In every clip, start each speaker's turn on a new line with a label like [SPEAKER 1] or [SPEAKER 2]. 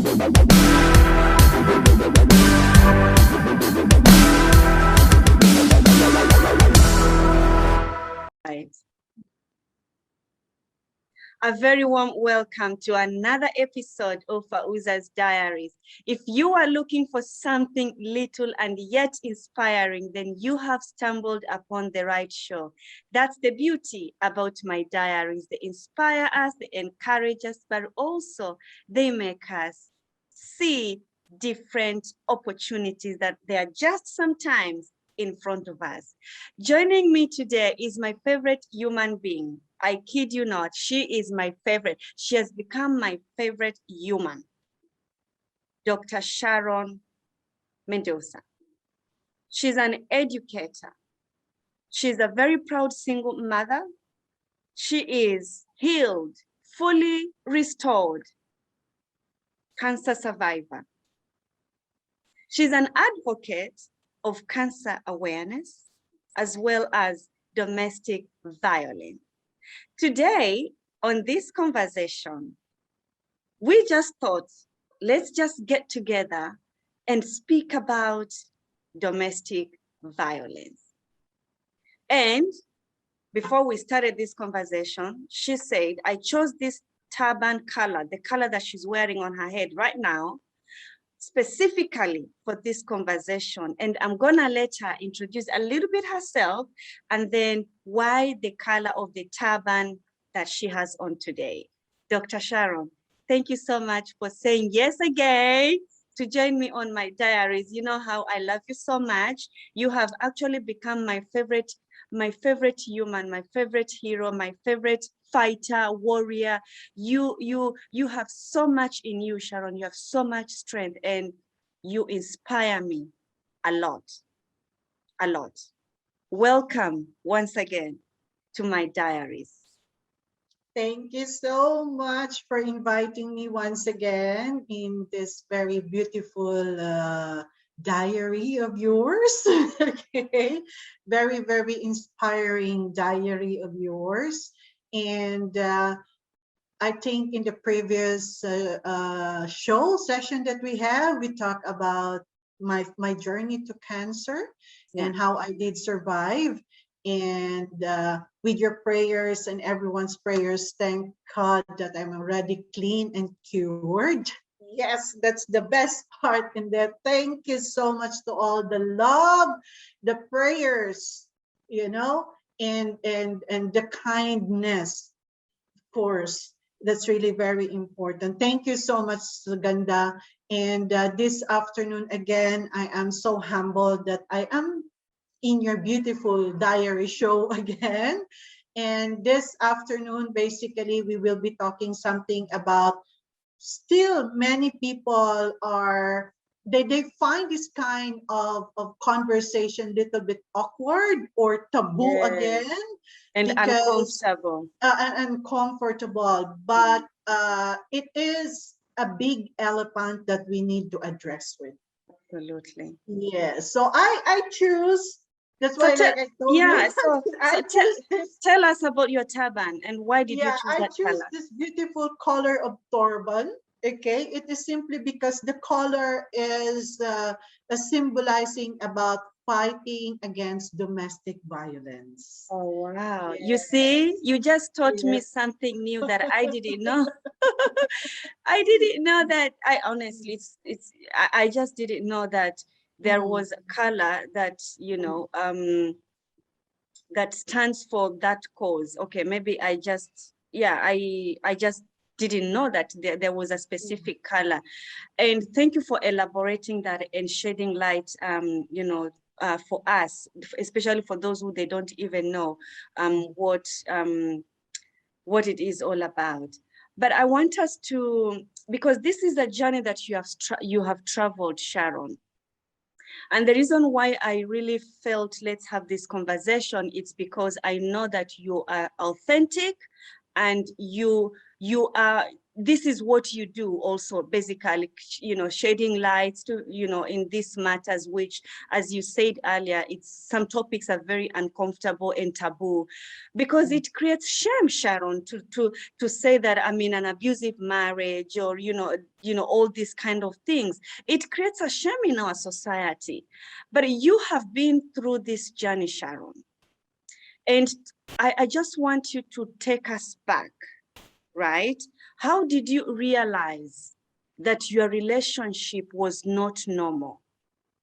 [SPEAKER 1] A very warm welcome to another episode of Fauza's Diaries. If you are looking for something little and yet inspiring, then you have stumbled upon the right show. That's the beauty about my diaries. They inspire us, they encourage us, but also they make us see different opportunities that they are just sometimes in front of us. Joining me today is my favorite human being. I kid you not, she is my favorite. She has become my favorite human. Dr. Sharon Mendoza. She's an educator. She's a very proud single mother. She is healed, fully restored, cancer survivor. She's an advocate of cancer awareness, as well as domestic violence. Today, on this conversation, we just thought, let's just get together and speak about domestic violence. And before we started this conversation, she said, I chose this turban color, the color that she's wearing on her head right now, specifically for this conversation. And I'm gonna let her introduce a little bit herself and then why the color of the turban that she has on today. Dr. Sharon, thank you so much for saying yes again to join me on my diaries. You know how I love you so much. You have actually become my favorite human, my favorite hero, my favorite fighter, warrior. You have so much in you, Sharon. You have so much strength and you inspire me a lot, a lot. Welcome once again to my diaries.
[SPEAKER 2] Thank you so much for inviting me once again in this very beautiful diary of yours. Okay, very, very inspiring diary of yours. And I think in the previous show session that we have, we talked about my journey to cancer and how I did survive. And with your prayers and everyone's prayers, thank God that I'm already clean and cured. Yes, that's the best part in that. Thank you so much to all the love, the prayers, you know, and the kindness, of course. That's really very important. Thank you so much, Suganda. And this afternoon, again, I am so humbled that I am in your beautiful diary show again. And this afternoon, basically, we will be talking something about still many people are, they find this kind of conversation a little bit awkward or taboo again.
[SPEAKER 1] And
[SPEAKER 2] because,
[SPEAKER 1] uncomfortable.
[SPEAKER 2] Uncomfortable, but it is a big elephant that we need to address with.
[SPEAKER 1] Absolutely.
[SPEAKER 2] Yeah, so I choose. That's why, like I told you.
[SPEAKER 1] So tell us about your turban and why did you choose that
[SPEAKER 2] choose
[SPEAKER 1] color?
[SPEAKER 2] this beautiful color of turban. Okay, it is simply because the color is symbolizing about fighting against domestic violence.
[SPEAKER 1] Oh, wow.
[SPEAKER 2] Yes.
[SPEAKER 1] You see, you just taught me something new that I didn't know. I didn't know that. I honestly, I just didn't know that there was a color that, you know, that stands for that cause. Okay, maybe I just, I just didn't know that there was a specific color. And thank you for elaborating that and shedding light, you know, for us, especially for those who they don't even know what it is all about. But I want us to, because this is a journey that you have traveled, Sharon. And the reason why I really felt let's have this conversation, it's because I know that you are authentic and you are this is what you do also, basically, shedding lights to, in these matters, which, as you said earlier, some topics are very uncomfortable and taboo, because it creates shame, Sharon, to say that I'm in an abusive marriage, or, all these kind of things. It creates a shame in our society. But you have been through this journey, Sharon. And I just want you to take us back, right? How did you realize that your relationship was not normal,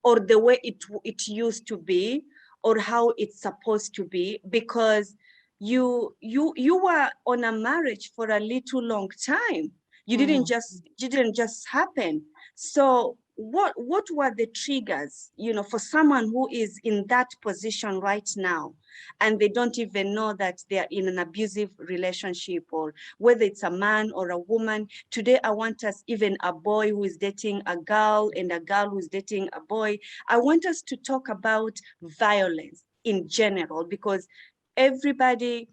[SPEAKER 1] or the way it used to be, or how it's supposed to be? Because you were on a marriage for a little long time. You didn't just happen. So what were the triggers, for someone who is in that position right now, and they don't even know that they're in an abusive relationship, or whether it's a man or a woman? Today, I want us, even a boy who is dating a girl and a girl who's dating a boy, I want us to talk about violence in general, because everybody,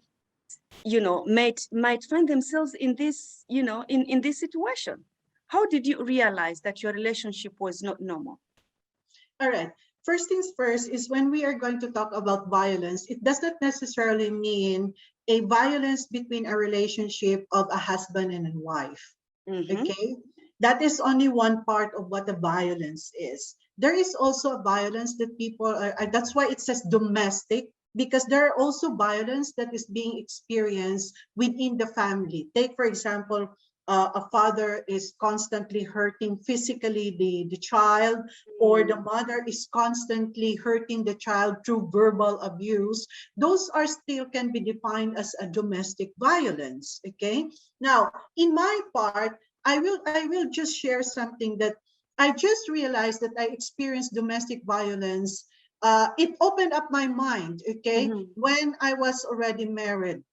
[SPEAKER 1] might find themselves in this, in this situation. How did you realize that your relationship was not normal?
[SPEAKER 2] All right. First things first is, when we are going to talk about violence, it does not necessarily mean a violence between a relationship of a husband and a wife. Okay? That is only one part of what the violence is. There is also a violence that people are, that's why it says domestic, because there are also violence that is being experienced within the family. Take, for example, a father is constantly hurting physically the child, or the mother is constantly hurting the child through verbal abuse. Those are still can be defined as a domestic violence. Okay. Now, in my part, I will just share something that I just realized that I experienced domestic violence. It opened up my mind, okay, when I was already married.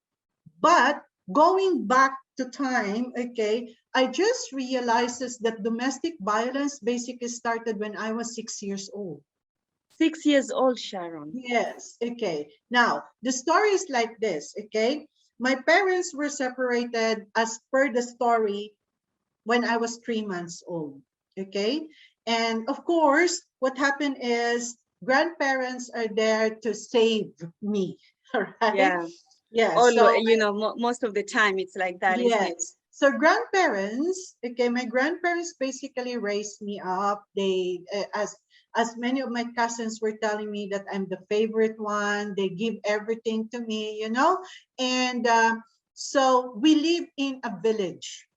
[SPEAKER 2] But going back to time, okay, I just realized that domestic violence basically started when I was 6 years old.
[SPEAKER 1] 6 years old, Sharon?
[SPEAKER 2] Yes, okay. Now, the story is like this, okay? My parents were separated, as per the story, when I was 3 months old, okay? And of course, what happened is grandparents are there to save me, all right?
[SPEAKER 1] Yeah.
[SPEAKER 2] Yeah,
[SPEAKER 1] Although,
[SPEAKER 2] so
[SPEAKER 1] most of the time it's like that, isn't it?
[SPEAKER 2] yes. So grandparents, okay, my grandparents basically raised me up. They, as many of my cousins were telling me that I'm the favorite one. They give everything to me, and so we live in a village.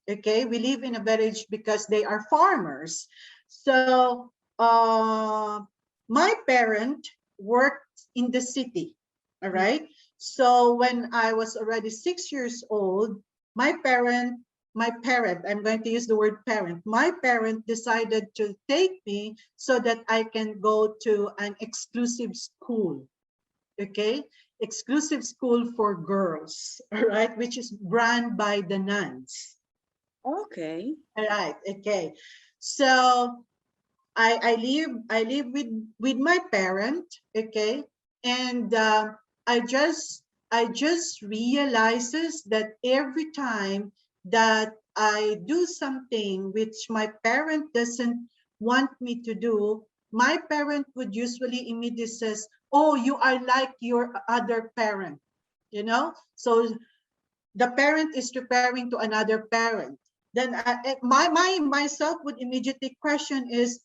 [SPEAKER 2] Okay, we live in a village because they are farmers. So my parent worked in the city. All right. So when I was already 6 years old, my parent, I'm going to use the word parent, my parent decided to take me so that I can go to an exclusive school. Okay, exclusive school for girls, all right, which is run by the nuns.
[SPEAKER 1] Okay.
[SPEAKER 2] All right. Okay. So I live with my parent. Okay. And I just realizes that every time that I do something which my parent doesn't want me to do, my parent would usually immediately says, "Oh, you are like your other parent." So the parent is referring to another parent. Then myself would immediately question is,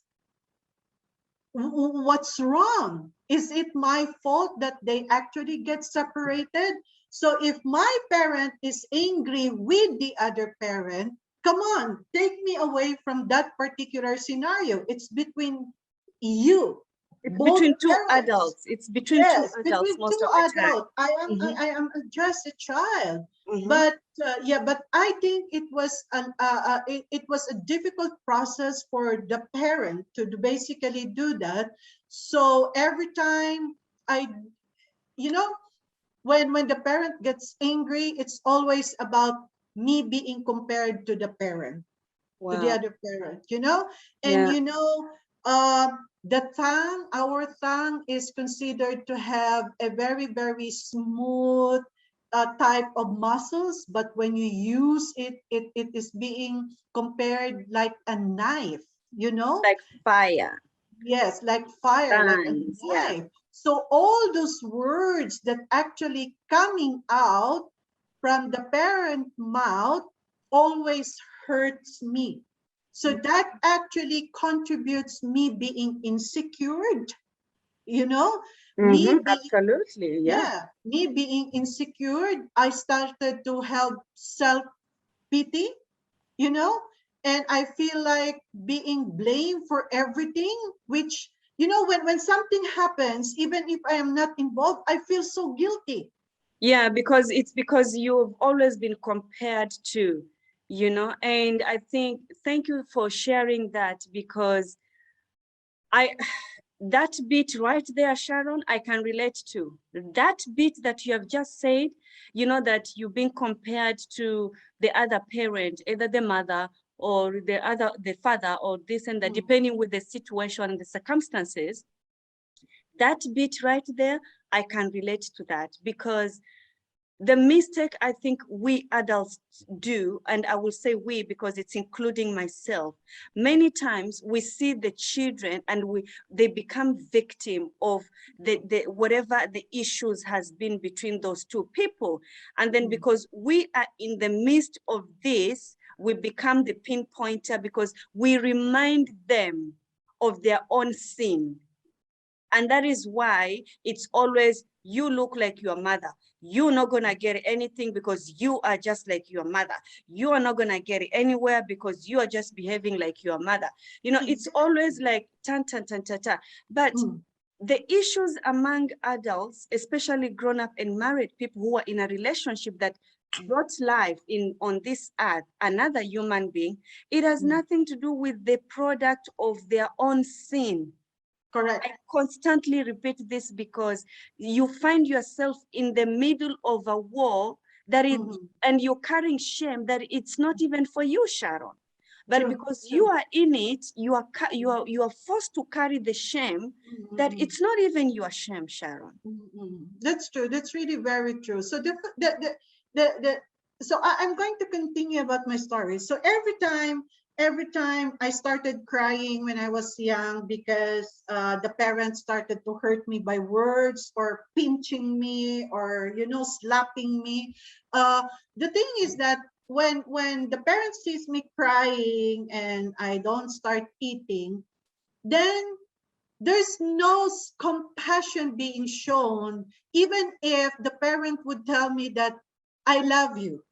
[SPEAKER 2] what's wrong? Is it my fault that they actually get separated? So if my parent is angry with the other parent, come on, take me away from that particular scenario. It's between you,
[SPEAKER 1] It's
[SPEAKER 2] both
[SPEAKER 1] between two
[SPEAKER 2] parents.
[SPEAKER 1] adults. It's between two
[SPEAKER 2] Yes,
[SPEAKER 1] adults
[SPEAKER 2] between
[SPEAKER 1] most
[SPEAKER 2] two
[SPEAKER 1] of the time.
[SPEAKER 2] adults. I am just a child.
[SPEAKER 1] Mm-hmm.
[SPEAKER 2] But yeah, but I think it was a difficult process for the parent to basically do that. So every time I, you know, when the parent gets angry, it's always about me being compared to the parent, to the
[SPEAKER 1] Wow.
[SPEAKER 2] other parent. And
[SPEAKER 1] Yeah.
[SPEAKER 2] the tongue, our tongue is considered to have a very, very smooth type of muscles, but when you use it, it is being compared like a knife, you know?
[SPEAKER 1] Like fire,
[SPEAKER 2] Yes, like fire, like a
[SPEAKER 1] signs, yeah.
[SPEAKER 2] knife. So all those words that actually coming out from the parent mouth always hurts me. So that actually contributes me being insecure, you know,
[SPEAKER 1] Mm-hmm,
[SPEAKER 2] me being,
[SPEAKER 1] absolutely, yeah.
[SPEAKER 2] yeah, me being insecure. I started to have self pity, you know, and I feel like being blamed for everything, which, you know, when something happens, even if I am not involved, I feel so guilty.
[SPEAKER 1] Yeah, because it's because you've always been compared to, and I think, thank you for sharing that, because I that bit right there, Sharon, I can relate to. That bit that you have just said, that you've been compared to the other parent, either the mother or the father, or this and that,
[SPEAKER 2] Mm,
[SPEAKER 1] depending with the situation and the circumstances. That bit right there, I can relate to that, because the mistake I think we adults do, and I will say we because it's including myself, many times we see the children and they become victim of the whatever the issues has been between those two people. And then
[SPEAKER 2] mm,
[SPEAKER 1] because we are in the midst of this, we become the pinpointer, because we remind them of their own sin. And that is why it's always, you look like your mother. You're not going to get anything because you are just like your mother. You are not going to get anywhere because you are just behaving like your mother. It's always
[SPEAKER 2] exactly.
[SPEAKER 1] like tan, tan, tan, tan, tan. But
[SPEAKER 2] Mm,
[SPEAKER 1] the issues among adults, especially grown up and married people who are in a relationship that brought life in on this earth, another human being, it has
[SPEAKER 2] mm,
[SPEAKER 1] nothing to do with the product of their own sin.
[SPEAKER 2] correct.
[SPEAKER 1] I constantly repeat this because you find yourself in the middle of a war
[SPEAKER 2] Mhm.
[SPEAKER 1] and you're carrying shame that it's not even for you, Sharon. But
[SPEAKER 2] True,
[SPEAKER 1] because you
[SPEAKER 2] true.
[SPEAKER 1] are in it, you are forced to carry the shame
[SPEAKER 2] Mm, mm,
[SPEAKER 1] that
[SPEAKER 2] mm.
[SPEAKER 1] it's not even your shame, Sharon.
[SPEAKER 2] That's true. That's really very true. So so I'm going to continue about my story. So every time I started crying when I was young because the parents started to hurt me by words or pinching me or slapping me. Uh, the thing is that when the parents sees me crying and I don't start eating, then there's no compassion being shown, even if the parent would tell me that I love you.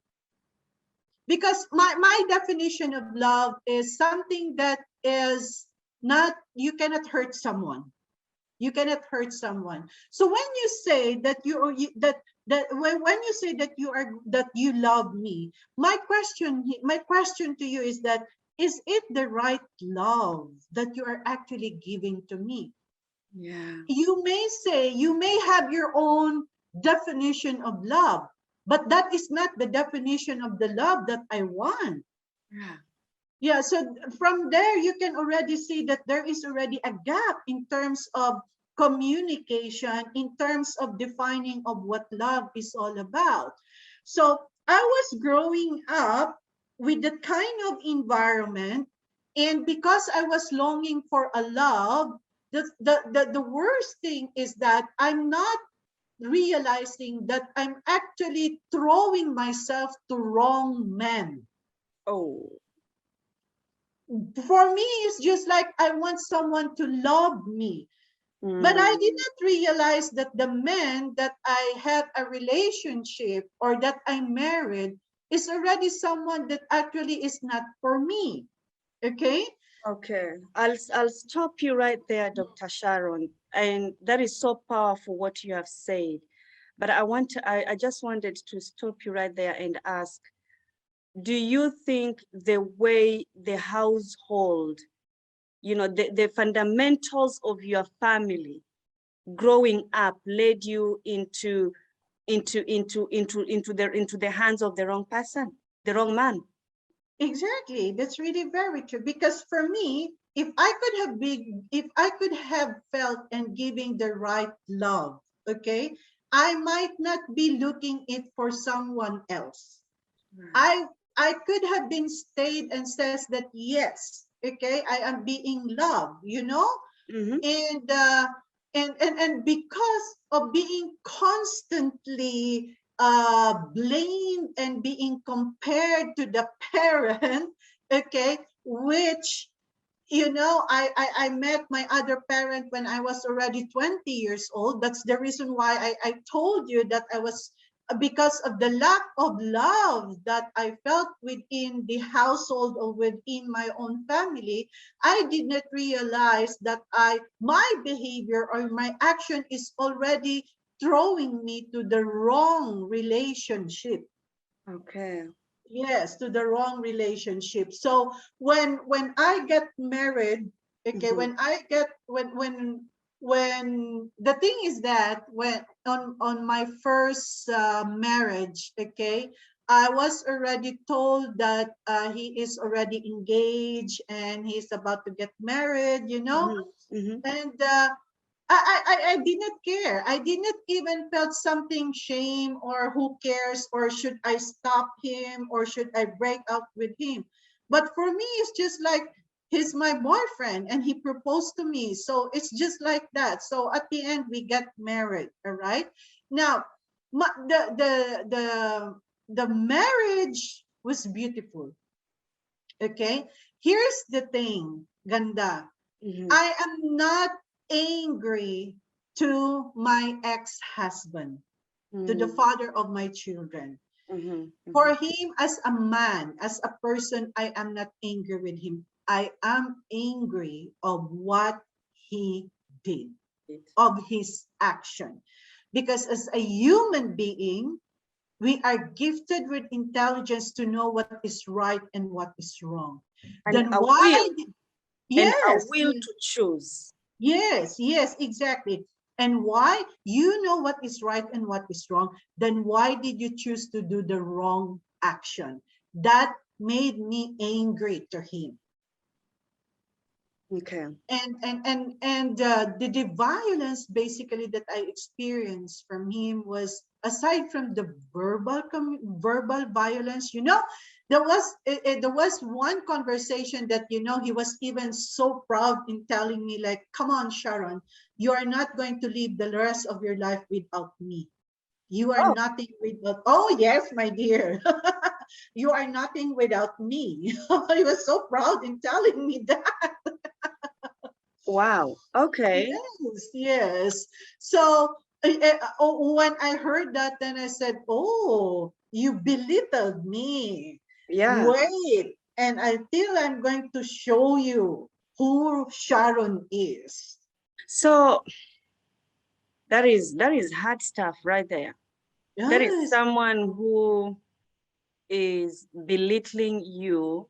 [SPEAKER 2] Because my definition of love is something that is not, you cannot hurt someone. You cannot hurt someone. So when you say that when you say that you love me, my question to you is that, is it the right love that you are actually giving to me?
[SPEAKER 1] Yeah,
[SPEAKER 2] You may say, you may have your own definition of love, but that is not the definition of the love that I want.
[SPEAKER 1] yeah,
[SPEAKER 2] Yeah, so from there, you can already see that there is already a gap in terms of communication, in terms of defining of what love is all about. So I was growing up with that kind of environment, and because I was longing for a love, the worst thing is that I'm not realizing that I'm actually throwing myself to wrong men.
[SPEAKER 1] oh,
[SPEAKER 2] For me, it's just like I want someone to love me. But I did
[SPEAKER 1] mm,
[SPEAKER 2] not realize that the man that I have a relationship or that I married is already someone that actually is not for me. Okay?
[SPEAKER 1] okay. I'll stop you right there, Dr. Sharon. And that is so powerful what you have said. But I just wanted to stop you right there and ask, do you think the way the household, the fundamentals of your family growing up led you into the hands of the wrong person, the wrong man?
[SPEAKER 2] Exactly. That's really very true. Because for me, if I could have felt and giving the right love, okay, I might not be looking it for someone else.
[SPEAKER 1] Right.
[SPEAKER 2] I could have been stayed and says that yes, okay, I am being loved, you know,
[SPEAKER 1] Mm-hmm.
[SPEAKER 2] and and because of being constantly blamed and being compared to the parent, okay, which you know, I met my other parent when I was already 20 years old. That's the reason why I told you that I was, because of the lack of love that I felt within the household or within my own family. I did not realize that my behavior or my action is already throwing me to the wrong relationship.
[SPEAKER 1] Okay.
[SPEAKER 2] Yes, to the wrong relationship. So when I get married, okay,
[SPEAKER 1] Mm-hmm.
[SPEAKER 2] when the thing is that when on my first marriage, okay, I was already told that he is already engaged and he's about to get married, you know,
[SPEAKER 1] Mm-hmm. Mm-hmm.
[SPEAKER 2] and I did not care. I did not even felt something shame or who cares or should I stop him or should I break up with him. But for me, it's just like he's my boyfriend and he proposed to me. So it's just like that. So at the end, we get married. All right. Now, the marriage was beautiful. Okay. Here's the thing, Ganda.
[SPEAKER 1] Mm-hmm.
[SPEAKER 2] I am not angry to my ex-husband, to the
[SPEAKER 1] Mm-hmm.
[SPEAKER 2] father of my children.
[SPEAKER 1] Mm-hmm.
[SPEAKER 2] For him as a man, as a person, I am not angry with him. I am angry of what he did, of his action. Because as a human being, we are gifted with intelligence to know what is right and what is wrong.
[SPEAKER 1] And
[SPEAKER 2] Then
[SPEAKER 1] a
[SPEAKER 2] why?
[SPEAKER 1] will, and a
[SPEAKER 2] Yes,
[SPEAKER 1] will to choose.
[SPEAKER 2] yes, yes, exactly. And why? You know what is right and what is wrong. Then why did you choose to do the wrong action? That made me angry to him.
[SPEAKER 1] Okay.
[SPEAKER 2] And the violence basically that I experienced from him was, aside from the verbal violence, you know, there was one conversation that, you know, he was even so proud in telling me like, come on, Sharon, you are not going to live the rest of your life without me. You are
[SPEAKER 1] Oh,
[SPEAKER 2] nothing without, oh yes, my dear. You are nothing without me. He was so proud in telling me that.
[SPEAKER 1] wow. Okay.
[SPEAKER 2] Yes, yes. So when I heard that, then I said, "Oh, you belittled me.
[SPEAKER 1] Yeah.
[SPEAKER 2] Wait, and until I'm going to show you who Sharon is."
[SPEAKER 1] So that is hard stuff right there. That is
[SPEAKER 2] Yes,
[SPEAKER 1] someone who is belittling you,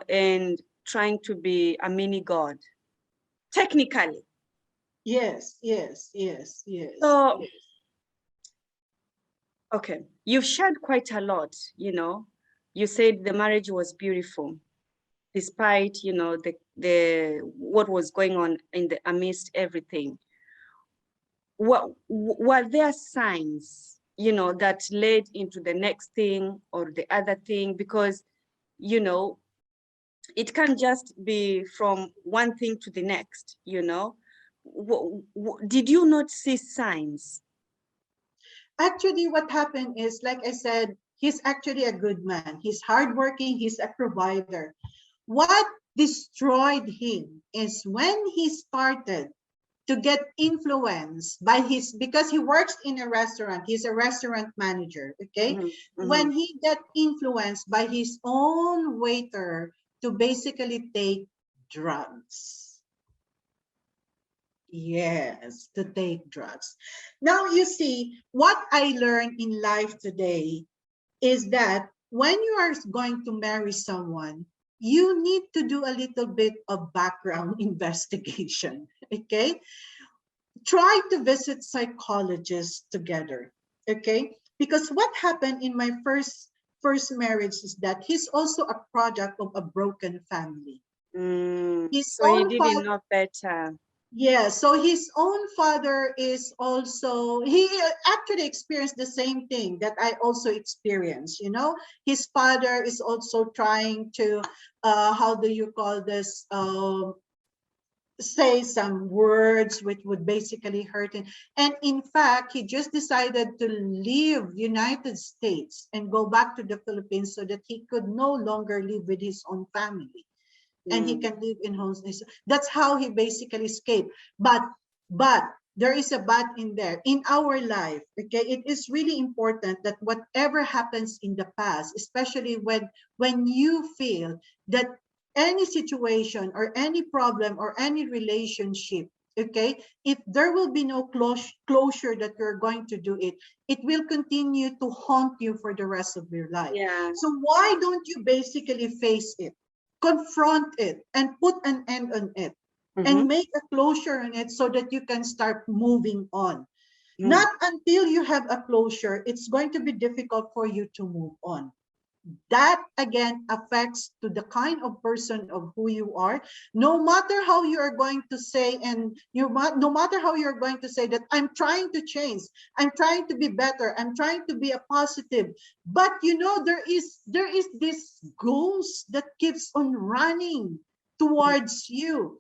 [SPEAKER 1] and trying to be a mini god, technically.
[SPEAKER 2] yes, yes, yes, yes,
[SPEAKER 1] So,
[SPEAKER 2] yes,
[SPEAKER 1] okay, you've shared quite a lot, You said the marriage was beautiful, despite, the what was going on in the amidst everything. Were there signs, that led into the next thing or the other thing? Because, you know, it can't just be from one thing to the next, did you not see signs?
[SPEAKER 2] Actually, what happened is, like I said, he's actually a good man. He's hardworking. He's a provider. What destroyed him is when he started to get influenced by his, because he works in a restaurant, he's a restaurant manager, okay,
[SPEAKER 1] Mm-hmm, mm-hmm.
[SPEAKER 2] when he got influenced by his own waiter to basically take drugs. Yes, to take drugs. Now you see what I learned in life today is that when you are going to marry someone, you need to do a little bit of background investigation. Okay, try to visit psychologists together. Okay, because what happened in my first marriage is that he's also a product of a broken family. His
[SPEAKER 1] So he
[SPEAKER 2] own
[SPEAKER 1] didn't
[SPEAKER 2] father,
[SPEAKER 1] know better.
[SPEAKER 2] Yeah, so his own father is also, he actually experienced the same thing that I also experienced, you know. His father is also trying to, how do you call this, say some words which would basically hurt him. And in fact, he just decided to leave United States and go back to the Philippines so that he could no longer live with his own family and he
[SPEAKER 1] Mm.
[SPEAKER 2] can live in homelessness. That's how he basically escaped. But there is a but in there. In our life, okay, it is really important that whatever happens in the past, especially when you feel that any situation or any problem or any relationship, okay, if there will be no closure that you're going to do it, it will continue to haunt you for the rest of your life.
[SPEAKER 1] Yeah.
[SPEAKER 2] So why don't you basically face it, confront it, and put an end on it,
[SPEAKER 1] Mm-hmm.
[SPEAKER 2] and make a closure on it so that you can start moving on?
[SPEAKER 1] Mm.
[SPEAKER 2] Not until you have a closure, it's going to be difficult for you to move on. That again affects to the kind of person of who you are. No matter how you are going to say, and no matter how you're going to say that I'm trying to change, I'm trying to be better, I'm trying to be a positive, but you know, there is this ghost that keeps on running
[SPEAKER 1] Mm.
[SPEAKER 2] towards you,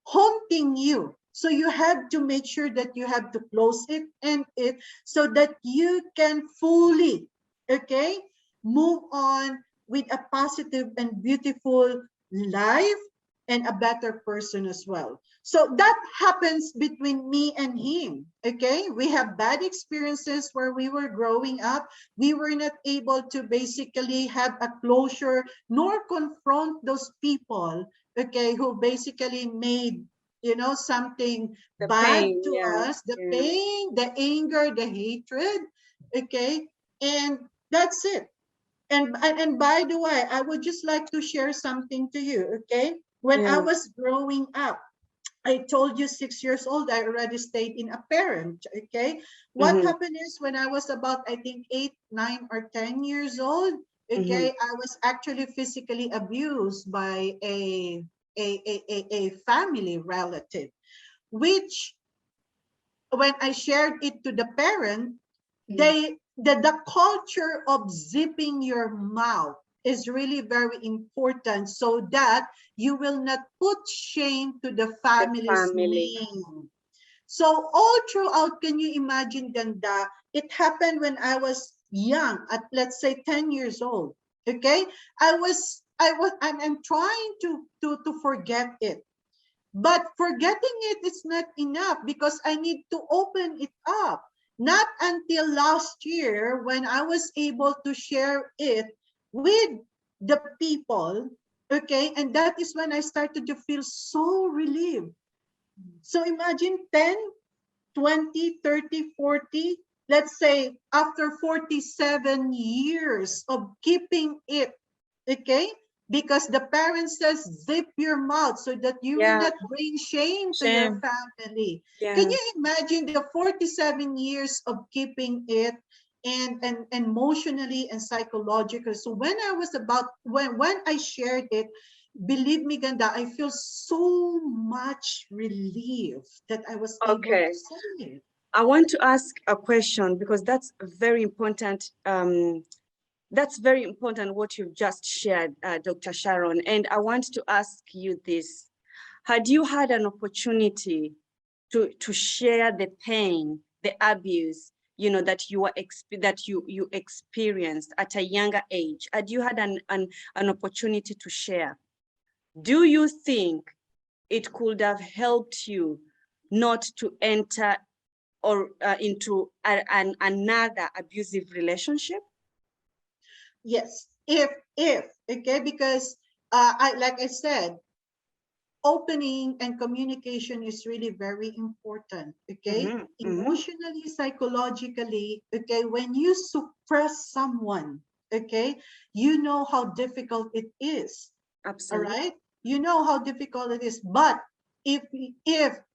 [SPEAKER 2] haunting you. So you have to make sure that you have to close it and it, so that you can fully, okay, move on with a positive and beautiful life and a better person as well. So that happens between me and him. Okay, we have bad experiences where we were growing up. We were not able to basically have a closure nor confront those people, okay, who basically made, you know, something
[SPEAKER 1] The
[SPEAKER 2] bad
[SPEAKER 1] pain,
[SPEAKER 2] to
[SPEAKER 1] yeah.
[SPEAKER 2] us, the
[SPEAKER 1] Yeah.
[SPEAKER 2] pain, the anger, the hatred, okay, and that's it. And by the way, I would just like to share something to you, okay? When I
[SPEAKER 1] Yeah.
[SPEAKER 2] was growing up, I told you 6 years old, I already stayed in a parent, okay? What
[SPEAKER 1] Mm-hmm.
[SPEAKER 2] happened is when I was about, I think, 8, 9, or 10 years old,
[SPEAKER 1] Mm-hmm.
[SPEAKER 2] okay, I was actually physically abused by a family relative, which when I shared it to the parent,
[SPEAKER 1] Mm.
[SPEAKER 2] the culture of zipping your mouth is really very important so that you will not put shame to the
[SPEAKER 1] The
[SPEAKER 2] family's
[SPEAKER 1] family.
[SPEAKER 2] name. So all throughout, can you imagine, Ganda? It happened when I was young, at let's say 10 years old. Okay, I'm trying to forget it, but forgetting it is not enough because I need to open it up. Not until last year when I was able to share it with the people, okay? And that is when I started to feel so relieved. So imagine 10, 20, 30, 40. Let's say after 47 years of keeping it, okay? Because the parent says zip your mouth so that you will
[SPEAKER 1] Yeah.
[SPEAKER 2] not bring shame to your
[SPEAKER 1] Shame.
[SPEAKER 2] family. Can
[SPEAKER 1] Yeah.
[SPEAKER 2] you imagine the 47 years of keeping it, and emotionally and psychologically? So when I was about, when I shared it, believe me, Ganda, I feel so much relief that I was able to
[SPEAKER 1] Okay.
[SPEAKER 2] say it.
[SPEAKER 1] I want to ask a question because that's very important. That's very important what you've just shared, Dr. Sharon. And I want to ask you this. Had you had an opportunity to share the pain, the abuse, that you experienced at a younger age, had you had an opportunity to share, do you think it could have helped you not to enter or into another abusive relationship?
[SPEAKER 2] Yes, if okay, because I like I said, opening and communication is really very important. Okay,
[SPEAKER 1] Mm-hmm, mm-hmm,
[SPEAKER 2] emotionally, psychologically. Okay, when you suppress someone, okay, you know how difficult it is. All
[SPEAKER 1] absolutely.
[SPEAKER 2] right, you know how difficult it is. But if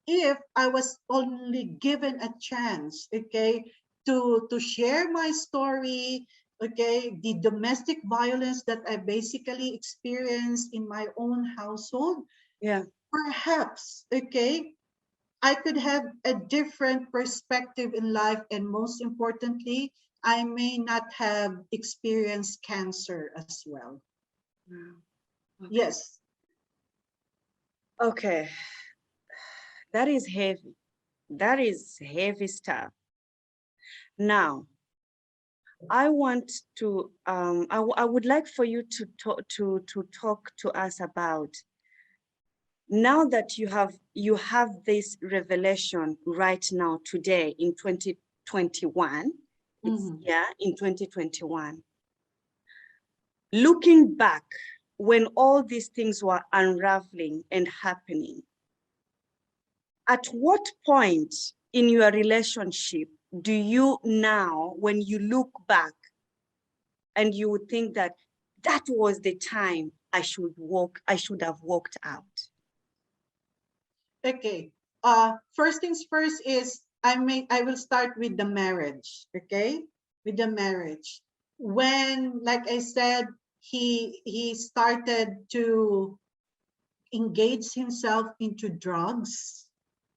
[SPEAKER 2] if I was only given a chance, okay, to share my story, okay, the domestic violence that I basically experienced in my own household,
[SPEAKER 1] Yeah.
[SPEAKER 2] perhaps, okay, I could have a different perspective in life, and most importantly, I may not have experienced cancer as well.
[SPEAKER 1] Wow. Okay.
[SPEAKER 2] Yes.
[SPEAKER 1] Okay. That is heavy. That is heavy stuff. Now, I want to, I would like for you to talk to us about, now that you have this revelation right now today in 2021, it's
[SPEAKER 2] Mhm.
[SPEAKER 1] in 2021, looking back when all these things were unraveling and happening, at what point in your relationship do you now, when you look back and you would think that that was the time I should have walked out?
[SPEAKER 2] Okay. First things first is I will start with the marriage. Okay, with the marriage. When, like I said, he started to engage himself into drugs.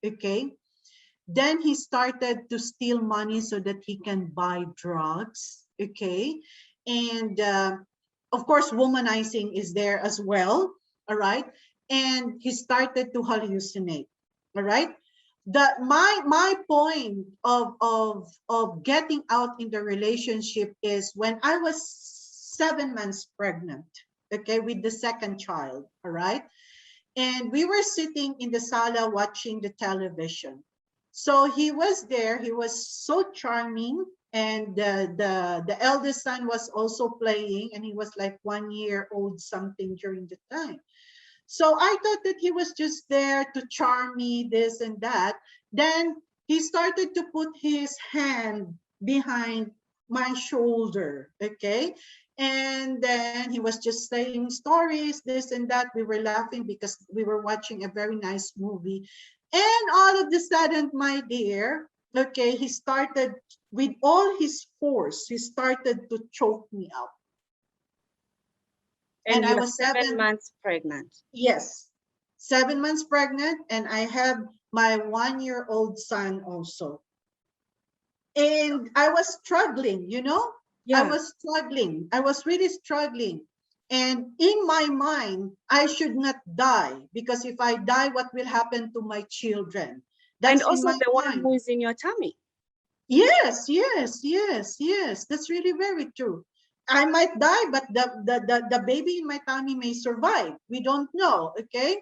[SPEAKER 2] Okay, then he started to steal money so that he can buy drugs. Okay, and of course, womanizing is there as well. All right, and he started to hallucinate. All right, my point of getting out in the relationship is when I was 7 months pregnant. Okay, with the second child. All right, and we were sitting in the sala watching the television. So he was there. He was so charming, and the eldest son was also playing, and he was like 1 year old something during the time. So I thought that he was just there to charm me, this and that. Then he started to put his hand behind my shoulder, okay? And then he was just saying stories, this and that. We were laughing because we were watching a very nice movie. And all of a sudden, my dear, okay, he started with all his force, he started to choke me out.
[SPEAKER 1] And
[SPEAKER 2] And I
[SPEAKER 1] you're
[SPEAKER 2] was
[SPEAKER 1] seven
[SPEAKER 2] seven.
[SPEAKER 1] months pregnant.
[SPEAKER 2] Yes, 7 months pregnant, and I have my 1 year old son also. And I was struggling, I
[SPEAKER 1] Yeah.
[SPEAKER 2] was struggling. I was really struggling. And in my mind, I should not die, because if I die, what will happen to my children?
[SPEAKER 1] And
[SPEAKER 2] That's in
[SPEAKER 1] also
[SPEAKER 2] my
[SPEAKER 1] the one
[SPEAKER 2] mind.
[SPEAKER 1] who is in your tummy.
[SPEAKER 2] Yes, yes, yes, yes. That's really very true. I might die, but the baby in my tummy may survive. We don't know, okay?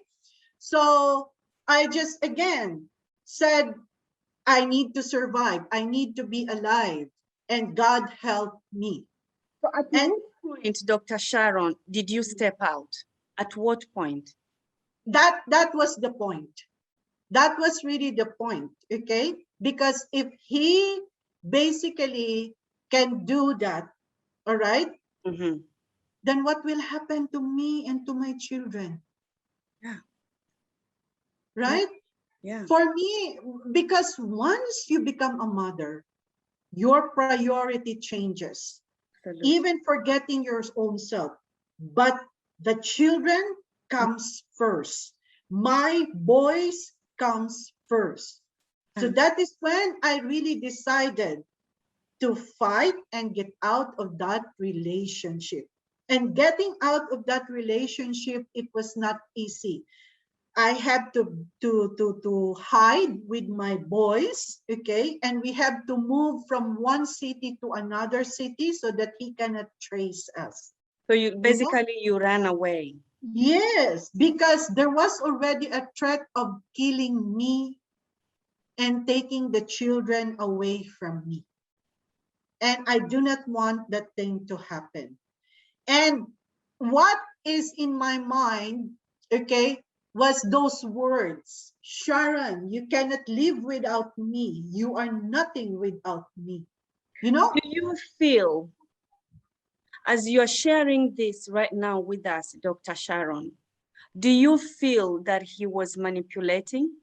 [SPEAKER 2] So I just again said, I need to survive. I need to be alive. And God helped me.
[SPEAKER 1] So at
[SPEAKER 2] And
[SPEAKER 1] what point, Dr. Sharon, did you step out? At what point?
[SPEAKER 2] that was the point. That was really the point. Okay. Because if he basically can do that, all right,
[SPEAKER 1] Mm-hmm.
[SPEAKER 2] then what will happen to me and to my children?
[SPEAKER 1] Yeah. Yeah.
[SPEAKER 2] Right?
[SPEAKER 1] Yeah.
[SPEAKER 2] For me, because once you become a mother, your priority changes,
[SPEAKER 1] Absolutely.
[SPEAKER 2] even forgetting your own self. But the children comes first. My boys comes first. So
[SPEAKER 1] Yeah.
[SPEAKER 2] that is when I really decided to fight and get out of that relationship. And getting out of that relationship, it was not easy. I had to hide with my boys, okay, and we have to move from one city to another city so that he cannot trace us.
[SPEAKER 1] So you
[SPEAKER 2] You know?
[SPEAKER 1] basically you ran away.
[SPEAKER 2] Yes, because there was already a threat of killing me and taking the children away from me. And I do not want that thing to happen. And what is in my mind, okay, was those words, Sharon, you cannot live without me. You are nothing without me. You know,
[SPEAKER 1] Do you feel, as you're sharing this right now with us, Dr. Sharon, do you feel that he was manipulating?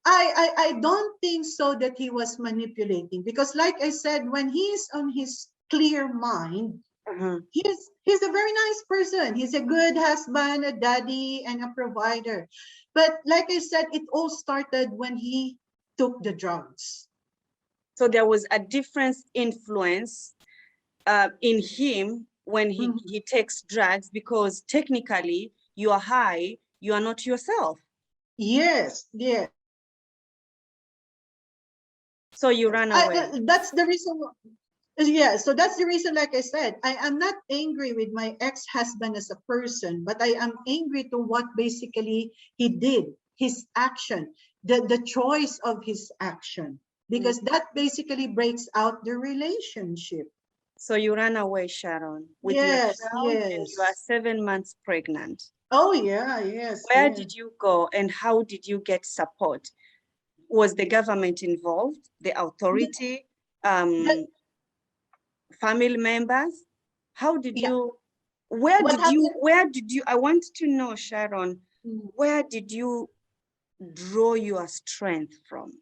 [SPEAKER 2] I don't think so that he was manipulating, because like I said, when he's on his clear mind,
[SPEAKER 1] Uh-huh.
[SPEAKER 2] he's a very nice person. He's a good husband, a daddy, and a provider. But like I said, it all started when he took the drugs.
[SPEAKER 1] So there was a difference influence in him when he takes drugs, because technically you are high, you are not yourself.
[SPEAKER 2] Yes, yes.
[SPEAKER 1] So you ran away.
[SPEAKER 2] That's the reason. Yeah, so that's the reason, like I said, I am not angry with my ex-husband as a person, but I am angry to what basically he did, his action, the choice of his action, because that basically breaks out the relationship.
[SPEAKER 1] So you ran away, Sharon, with your
[SPEAKER 2] Yes,
[SPEAKER 1] child, and you are
[SPEAKER 2] yes.
[SPEAKER 1] 7 months pregnant.
[SPEAKER 2] Oh, yeah, yes,
[SPEAKER 1] Where
[SPEAKER 2] yes.
[SPEAKER 1] did you go and how did you get support? Was the government involved, the authority,
[SPEAKER 2] The-
[SPEAKER 1] family members? How did
[SPEAKER 2] yeah,
[SPEAKER 1] you,
[SPEAKER 2] what happened?
[SPEAKER 1] I want to know, Sharon,
[SPEAKER 2] Mm.
[SPEAKER 1] where did you draw your strength from?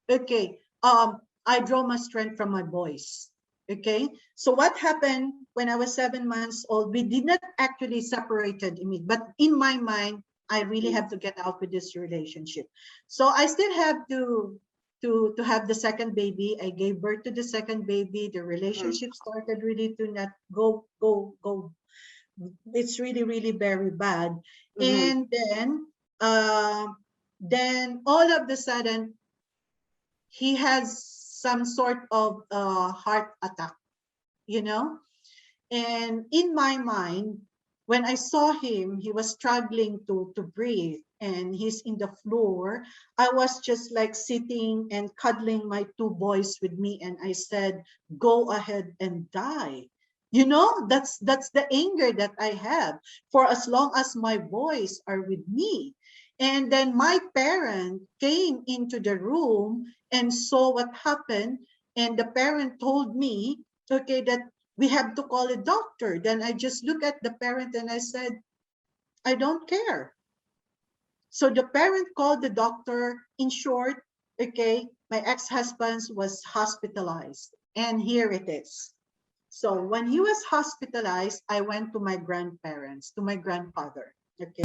[SPEAKER 2] Okay. I draw my strength from my voice. Okay. So what happened when I was 7 months old? We did not actually separated immediately, but in my mind, I really have to get out with this relationship. So I still have to have the second baby. I gave birth to the second baby. The
[SPEAKER 1] Mhm,
[SPEAKER 2] relationship started really to not go. It's really, really very bad.
[SPEAKER 1] mhm.
[SPEAKER 2] And then all of the sudden he has some sort of heart attack, you know? And in my mind, when I saw him, he was struggling to breathe and he's in the floor. I was just like sitting and cuddling my two boys with me. And I said, go ahead and die. You know, that's the anger that I have for as long as my boys are with me. And then my parent came into the room and saw what happened. And the parent told me, okay, that we have to call a doctor. Then I just look at the parent and I said, I don't care. So the parent called the doctor. In short, okay, my ex-husband was hospitalized. And here it is. So when he was hospitalized, I went to my grandparents, to my grandfather. Okay.